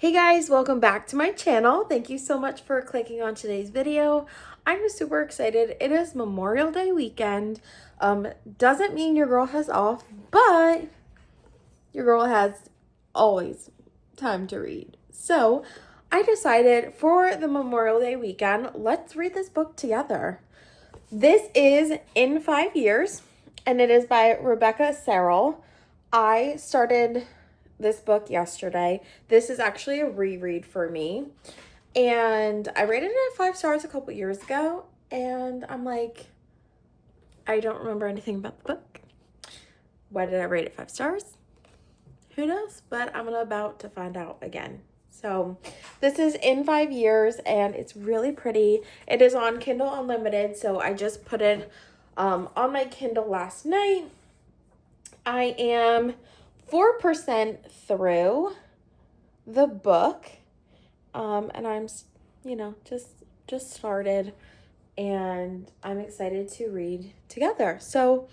Hey guys, welcome back to my channel. Thank you so much for clicking on today's video. I'm super excited. It is Memorial Day weekend. Doesn't mean your girl has off, but your girl has always time to read. So I decided for the Memorial Day weekend, let's read this book together. This is In 5 Years, and it is by Rebecca Serrell. I started this book yesterday. This is actually a reread for me. And I rated it 5 stars a couple years ago. And I'm like, I don't remember anything about the book. Why did I rate it 5 stars? Who knows? But I'm about to find out again. So this is In 5 Years and it's really pretty. It is on Kindle Unlimited. So I just put it on my Kindle last night. I am 4% through the book, and I'm, just started, and I'm excited to read together. So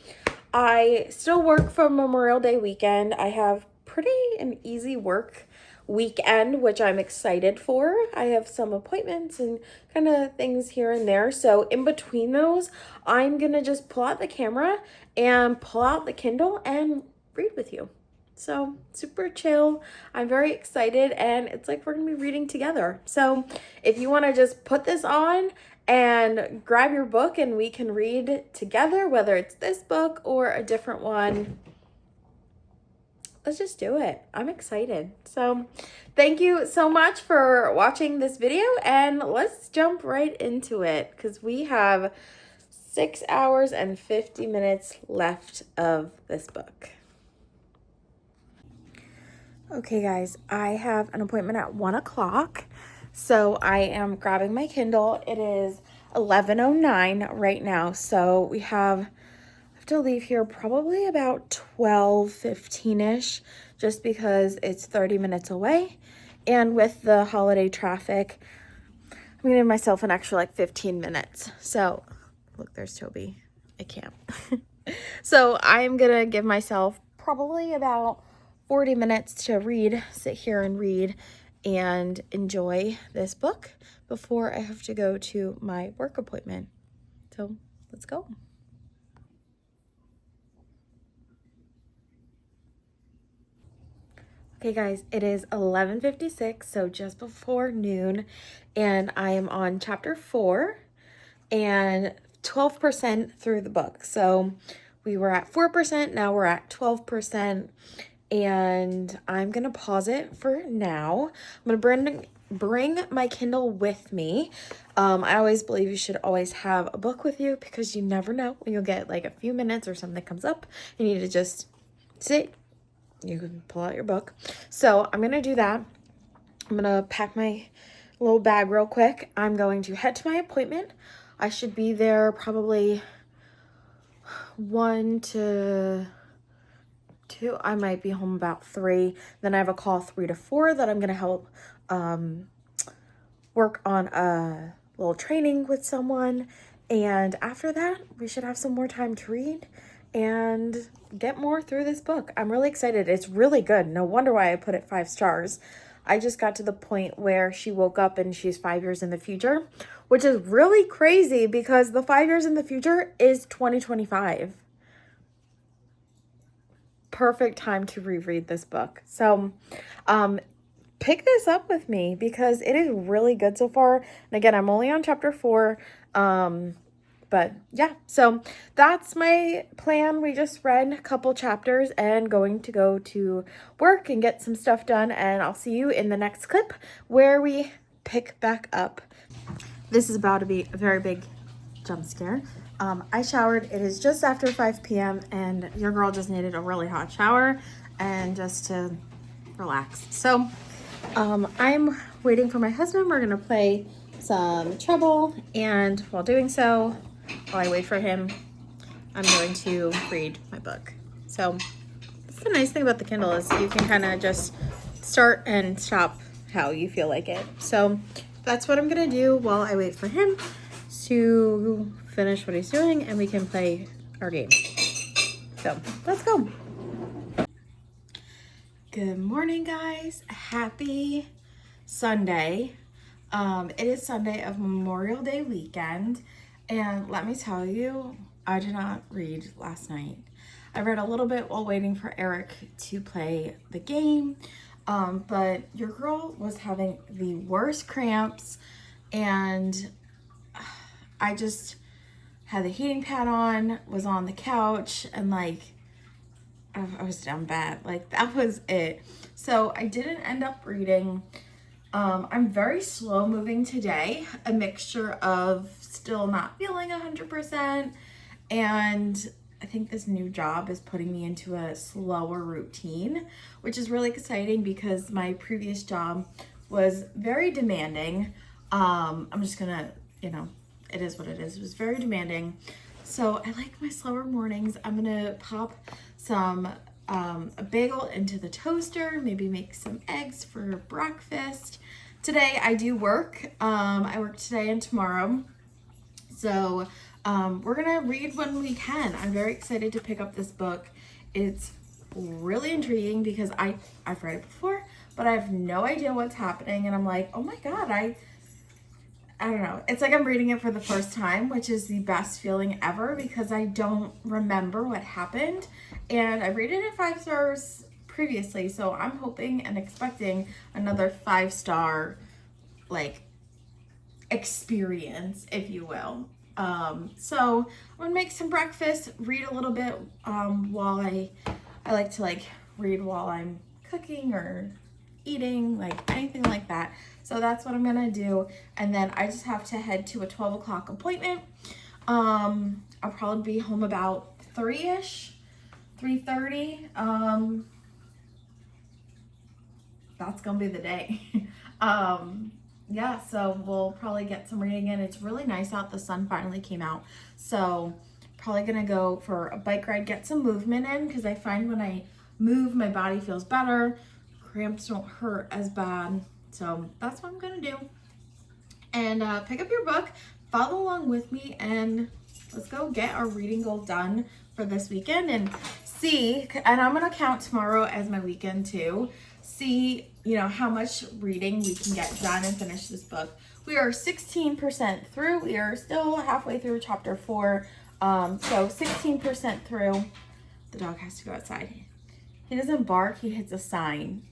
I still work for Memorial Day weekend. I have pretty an easy work weekend, which I'm excited for. I have some appointments and kind of things here and there. So in between those, I'm going to just pull out the camera and pull out the Kindle and read with you. So super chill. I'm very excited and it's like we're going to be reading together. So if you want to just put this on and grab your book and we can read together, whether it's this book or a different one, let's just do it. I'm excited. So thank you so much for watching this video and let's jump right into it because we have 6 hours and 50 minutes left of this book. Okay guys, I have an appointment at 1 o'clock. So I am grabbing my Kindle. It is 11:09 right now. So I have to leave here probably about 12:15ish just because it's 30 minutes away. And with the holiday traffic, I'm gonna give myself an extra like 15 minutes. So look, there's Toby. I can't. So I'm gonna give myself probably about 40 minutes to read, sit here and read and enjoy this book before I have to go to my work appointment. So let's go. Okay guys, it is 11:56, so just before noon, and I am on chapter 4 and 12% through the book. So we were at 4%, now we're at 12%, and I'm gonna pause it for now. I'm gonna bring my Kindle with me. I always believe you should always have a book with you because you never know when you'll get like a few minutes or something comes up. You need to just sit. You can pull out your book. So I'm gonna do that. I'm gonna pack my little bag real quick. I'm going to head to my appointment. I should be there probably 1 to 2. I might be home about 3. Then I have a call 3 to 4 that I'm gonna help work on a little training with someone. And after that, we should have some more time to read and get more through this book. I'm really excited. It's really good. No wonder why I put it 5 stars. I just got to the point where she woke up and she's 5 years in the future, which is really crazy because the 5 years in the future is 2025. Perfect time to reread this book. So pick this up with me because it is really good so far. And again, I'm only on chapter 4. But yeah, so that's my plan. We just read a couple chapters and going to go to work and get some stuff done. And I'll see you in the next clip where we pick back up. This is about to be a very big jump scare. I showered. It is just after 5 p.m. and your girl just needed a really hot shower and just to relax. So I'm waiting for my husband. We're going to play some Trouble, and while doing so, while I wait for him, I'm going to read my book. So that's the nice thing about the Kindle is you can kind of just start and stop how you feel like it. So that's what I'm gonna do while I wait for him to finish what he's doing and we can play our game. So let's go. Good morning, guys. Happy Sunday. It is Sunday of Memorial Day weekend, and let me tell you, I did not read last night. I read a little bit while waiting for Eric to play the game, but your girl was having the worst cramps, and I just had the heating pad on, was on the couch, and like, I was down bad. Like, that was it. So I didn't end up reading. I'm very slow moving today, a mixture of still not feeling 100%, and I think this new job is putting me into a slower routine, which is really exciting because my previous job was very demanding. I'm just gonna, it is what it is. It was very demanding. So I like my slower mornings. I'm gonna pop some a bagel into the toaster, maybe make some eggs for breakfast. Today I do work. I work today and tomorrow. So we're gonna read when we can. I'm very excited to pick up this book. It's really intriguing because I've read it before, but I have no idea what's happening. And I'm like, oh my God, I don't know. It's like I'm reading it for the first time, which is the best feeling ever because I don't remember what happened. And I rated it 5 stars previously, so I'm hoping and expecting another 5-star like experience, if you will. So I'm gonna make some breakfast, read a little bit while I like to like read while I'm cooking or eating, like anything like that. So that's what I'm gonna do, and then I just have to head to a 12 o'clock appointment. I'll probably be home about 3-ish, 3:30. That's gonna be the day. Yeah, so we'll probably get some reading in. It's really nice out. The sun finally came out, so probably gonna go for a bike ride, get some movement in, because I find when I move, my body feels better. Cramps don't hurt as bad. So that's what I'm gonna do. And pick up your book, follow along with me, and let's go get our reading goal done for this weekend and see, and I'm gonna count tomorrow as my weekend too, see, how much reading we can get done and finish this book. We are 16% through. We are still halfway through chapter 4. So 16% through. The dog has to go outside. He doesn't bark, he hits a sign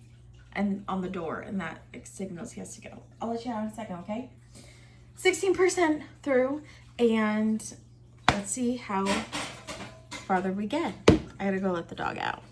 and on the door, and that signals he has to go. I'll let you know in a second, okay? 16% through, and let's see how farther we get. I gotta go let the dog out.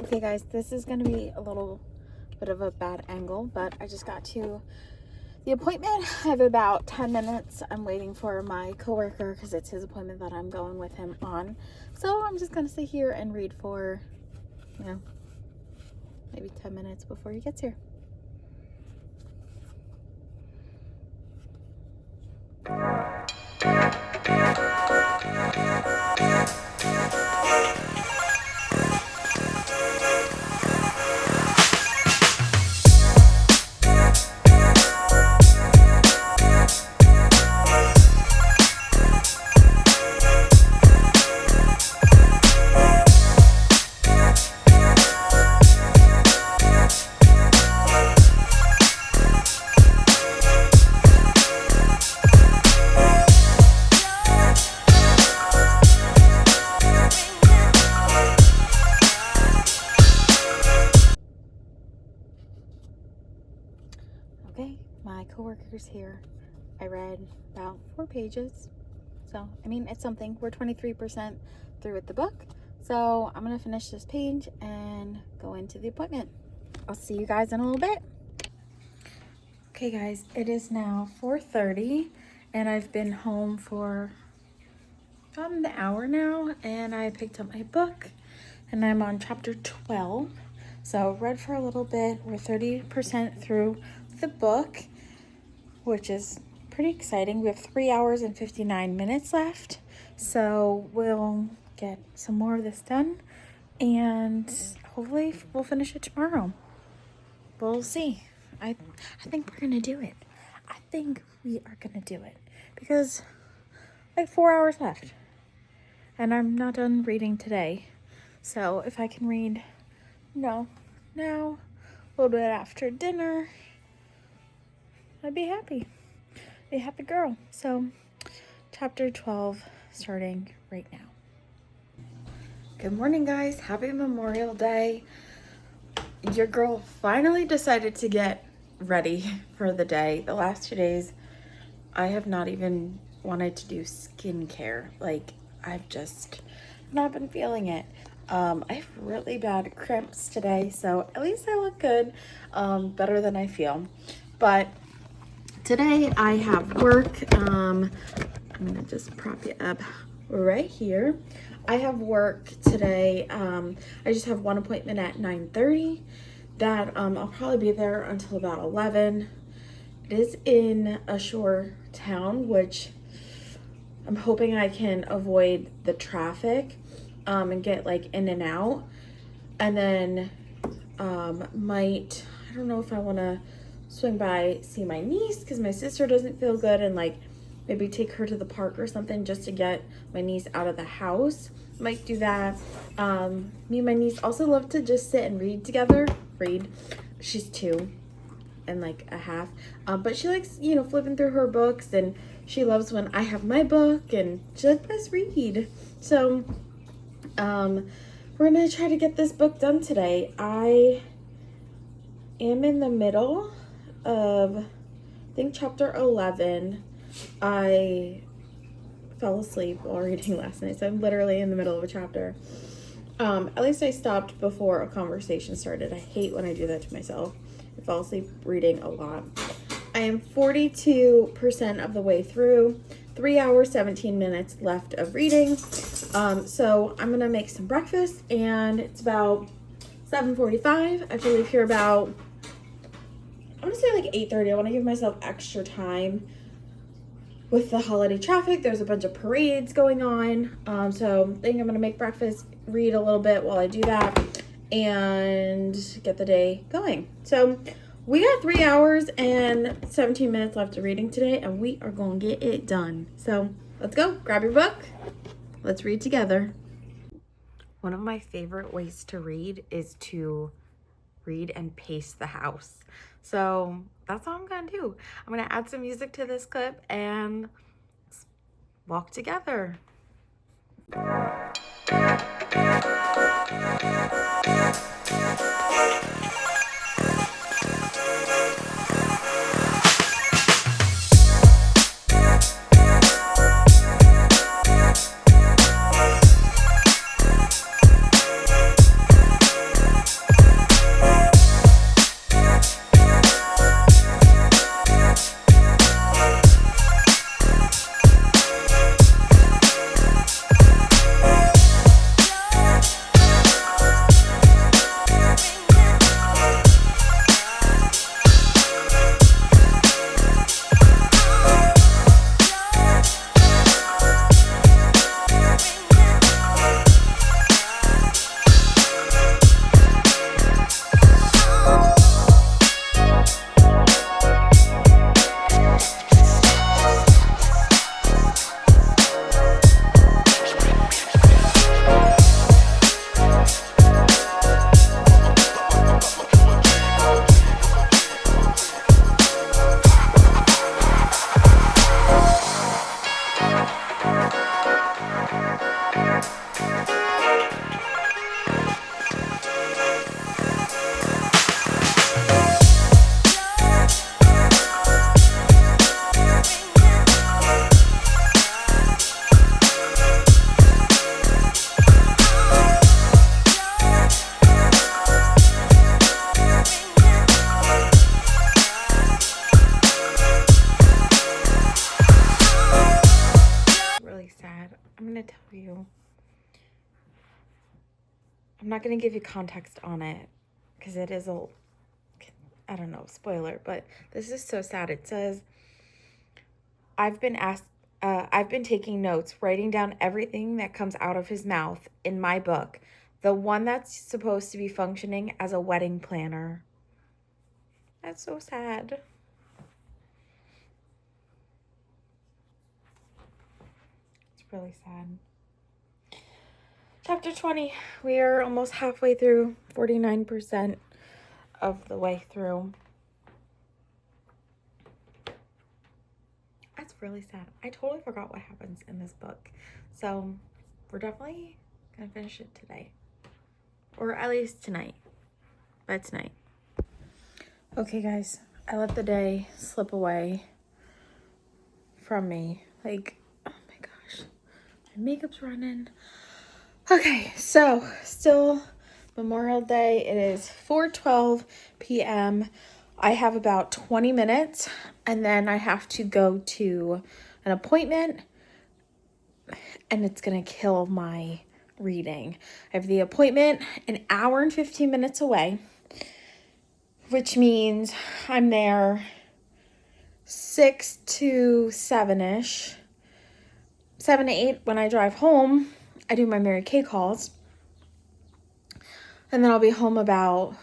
Okay guys, this is going to be a little bit of a bad angle, but I just got to the appointment. I have about 10 minutes. I'm waiting for my coworker because it's his appointment that I'm going with him on. So I'm just going to sit here and read for, maybe 10 minutes before he gets here. Okay, my coworker's here. I read about 4 pages. So, it's something. We're 23% through with the book. So, I'm going to finish this page and go into the appointment. I'll see you guys in a little bit. Okay, guys, it is now 4:30, and I've been home for about an hour now, and I picked up my book, and I'm on chapter 12. So, read for a little bit. We're 30% through the book, which is pretty exciting. We have 3 hours and 59 minutes left. So we'll get some more of this done and hopefully we'll finish it tomorrow. We'll see. I think we're gonna do it. I think we are gonna do it because like 4 hours left and I'm not done reading today. So if I can read now, a little bit after dinner, I'd be happy. Be a happy girl. So chapter 12 starting right now. Good morning, guys. Happy Memorial Day. Your girl finally decided to get ready for the day. The last 2 days, I have not even wanted to do skincare. Like, I've just not been feeling it. I have really bad cramps today, so at least I look good, better than I feel. But today I have work. I'm gonna just prop you up right here. I have work today. I just have one appointment at 9:30 that I'll probably be there until about 11. It is in a shore town, which I'm hoping I can avoid the traffic and get like in and out. And then I don't know if I want to swing by, see my niece because my sister doesn't feel good, and like maybe take her to the park or something just to get my niece out of the house. Might do that. Me and my niece also love to just sit and read together. She's 2 and like a half. But she likes, flipping through her books, and she loves when I have my book, and she likes, let's read. So we're gonna try to get this book done today. I am in the middle of, I think, chapter 11. I fell asleep while reading last night, so I'm literally in the middle of a chapter. At least I stopped before a conversation started. I hate when I do that to myself. I fall asleep reading a lot. I am 42% of the way through. 3 hours, 17 minutes left of reading. So I'm gonna make some breakfast, and it's about 7:45. I have to leave here about, I'm gonna say like 8:30. I wanna give myself extra time. With the holiday traffic, there's a bunch of parades going on. So I think I'm gonna make breakfast, read a little bit while I do that, and get the day going. So we got 3 hours and 17 minutes left of reading today, and we are gonna get it done. So let's go, grab your book. Let's read together. One of my favorite ways to read is to read and pace the house. So that's all I'm gonna do. I'm gonna add some music to this clip and let's walk together. I'm not going to give you context on it because it is I don't know, spoiler, but this is so sad. It says, I've been taking notes, writing down everything that comes out of his mouth in my book, the one that's supposed to be functioning as a wedding planner. That's so sad. It's really sad. Chapter 20. We are almost halfway through, 49% of the way through. That's really sad. I totally forgot what happens in this book. So we're definitely gonna finish it today. Or at least tonight. By tonight. Okay, guys. I let the day slip away from me. Like, oh my gosh. My makeup's running. Okay, so still Memorial Day. It is 4:12 p.m. I have about 20 minutes and then I have to go to an appointment and it's gonna kill my reading. I have the appointment an hour and 15 minutes away, which means I'm there 6 to 7-ish. 7 to 8 when I drive home. I do my Mary Kay calls. And then I'll be home about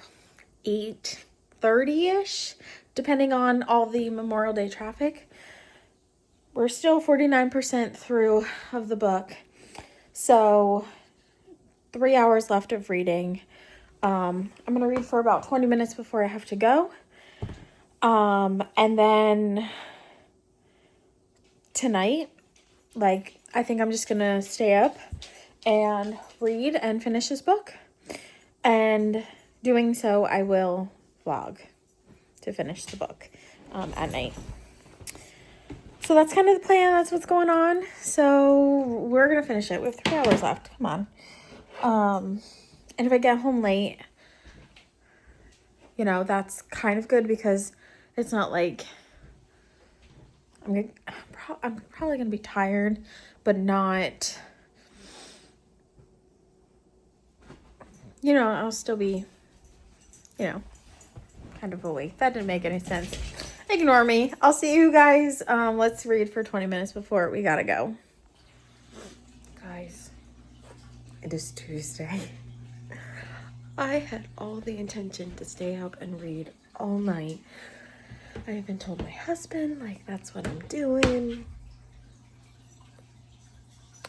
8:30-ish, depending on all the Memorial Day traffic. We're still 49% through of the book. So 3 hours left of reading. I'm going to read for about 20 minutes before I have to go. And then tonight, I think I'm just going to stay up and read and finish this book. And doing so, I will vlog to finish the book at night. So that's kind of the plan. That's what's going on. So we're going to finish it. We have 3 hours left. Come on. And if I get home late, that's kind of good because it's not like I'm probably going to be tired, but not, I'll still be, kind of awake. That didn't make any sense. Ignore me. I'll see you guys. Let's read for 20 minutes before we gotta go. Guys, it is Tuesday. I had all the intention to stay up and read all night. I even told my husband, that's what I'm doing.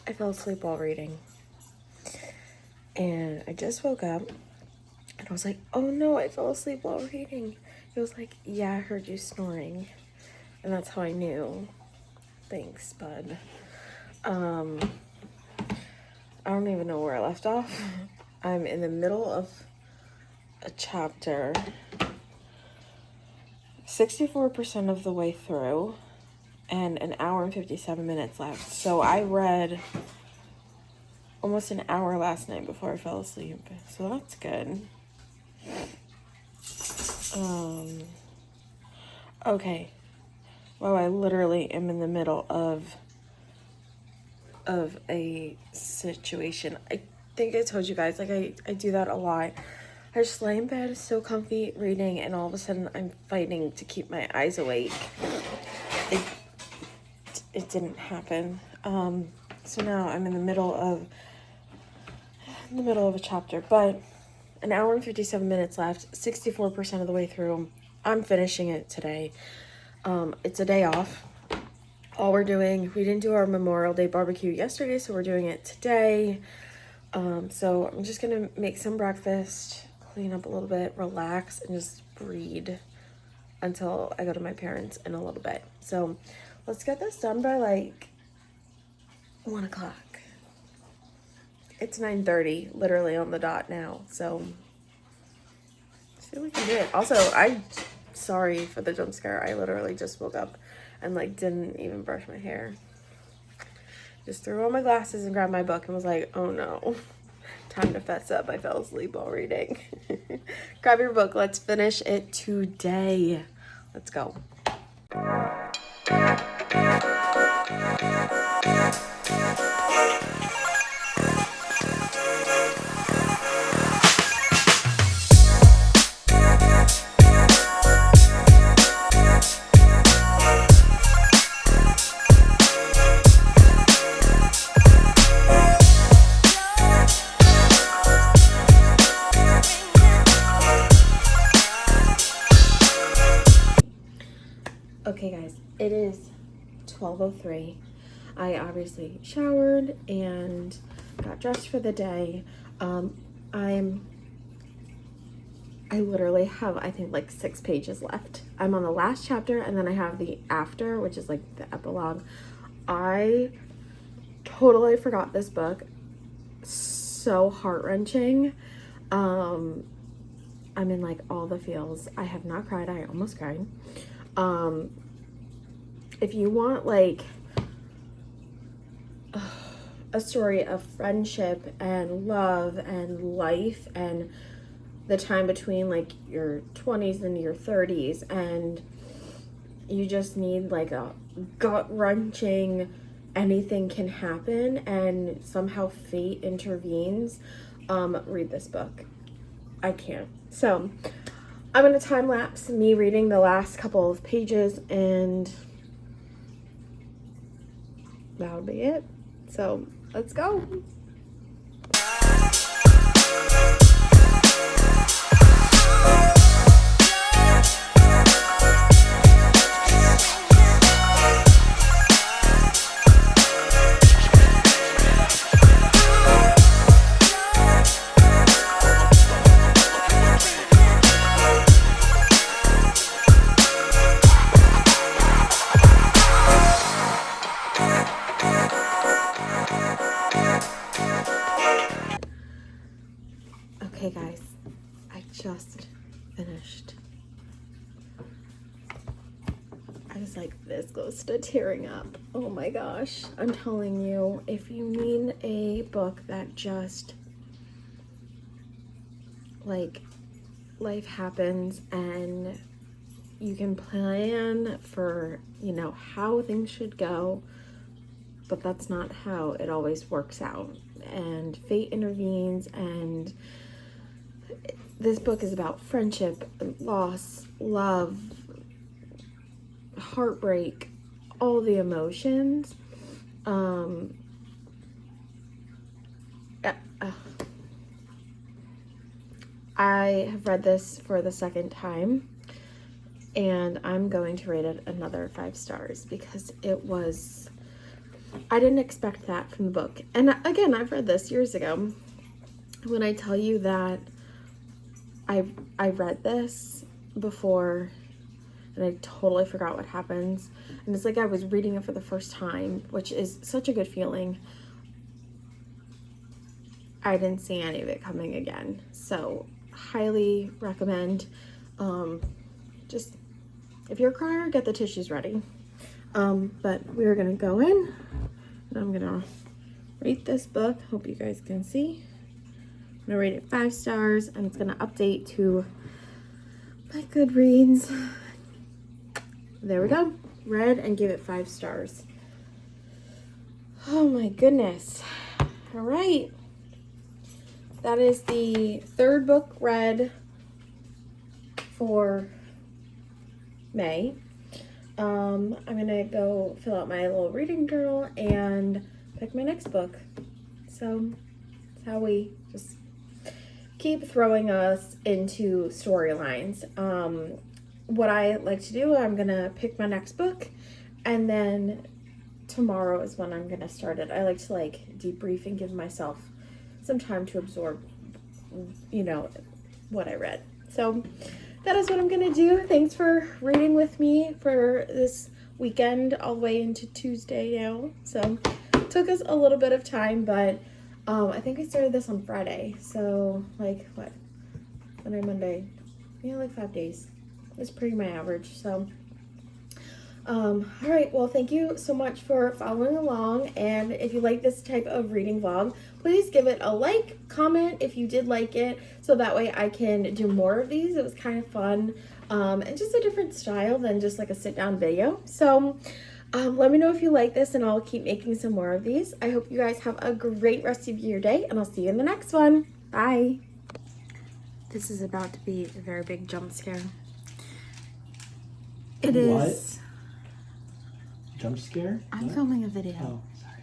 I fell asleep while reading. And I just woke up and I was like, oh no, I fell asleep while reading. He was like, yeah, I heard you snoring. And that's how I knew. Thanks, bud. I don't even know where I left off. I'm in the middle of a chapter, 64% of the way through, and an hour and 57 minutes left. So I read almost an hour last night before I fell asleep. So that's good. Okay. Well, I literally am in the middle of a situation. I think I told you guys, I do that a lot. I just lay in bed, so comfy, reading, and all of a sudden I'm fighting to keep my eyes awake. It didn't happen. So now I'm in the middle of a chapter, but an hour and 57 minutes left, 64% of the way through. I'm finishing it today. It's a day off. We didn't do our Memorial Day barbecue yesterday, so we're doing it today. So I'm just gonna make some breakfast, clean up a little bit, relax, and just read until I go to my parents in a little bit. So let's get this done by 1 o'clock. It's 9:30, literally on the dot now. So see what we can do. Also, sorry for the jump scare. I literally just woke up and didn't even brush my hair. Just threw on my glasses and grabbed my book and was like, oh no, time to fess up. I fell asleep while reading. Grab your book. Let's finish it today. Let's go. Okay guys, it is 12:03. I obviously showered and got dressed for the day. I literally have, I think, like 6 pages left. I'm on the last chapter, and then I have the after, which is like the epilogue. I totally forgot this book. So heart-wrenching. I'm in like all the feels. I have not cried. I almost cried. If you want like a story of friendship and love and life and the time between like your 20s and your 30s, and you just need like a gut-wrenching, anything can happen and somehow fate intervenes, read this book. I can't. So I'm gonna time lapse me reading the last couple of pages, and that'll be it. So let's go. Okay guys, I just finished. I was like this close to tearing up. Oh my gosh. I'm telling you, if you need a book that just like life happens and you can plan for, you know, how things should go, but that's not how it always works out, and fate intervenes, and this book is about friendship, loss, love, heartbreak, all the emotions. I have read this for the second time, and I'm going to rate it another 5 stars because it was, I didn't expect that from the book. And again, I've read this years ago. When I tell you that I read this before and I totally forgot what happens, and it's like I was reading it for the first time, which is such a good feeling. I didn't see any of it coming again, so highly recommend. Just if you're a crier, get the tissues ready. But we're gonna go in and I'm gonna rate this book. Hope you guys can see. I'm gonna rate it 5 stars, and it's gonna update to my Goodreads. There we go. Read and give it 5 stars. Oh my goodness. All right. That is the 3rd book read for May. I'm gonna go fill out my little reading journal and pick my next book. So that's how we just keep throwing us into storylines. What I like to do, I'm gonna pick my next book, and then tomorrow is when I'm gonna start it. I like to like debrief and give myself some time to absorb, you know, what I read. So that is what I'm gonna do. Thanks for reading with me for this weekend all the way into Tuesday now. So it took us a little bit of time, but I think I started this on Friday. So like what? Sunday, Monday, yeah, like 5 days. It's pretty my average. So all right, well, thank you so much for following along, and if you like this type of reading vlog, please give it a like, comment if you did like it, so that way I can do more of these. It was kind of fun, and just a different style than just like a sit-down video. So let me know if you like this, and I'll keep making some more of these. I hope you guys have a great rest of your day, and I'll see you in the next one. Bye. This is about to be a very big jump scare. It is. Jump scare? I'm filming a video. Oh, sorry.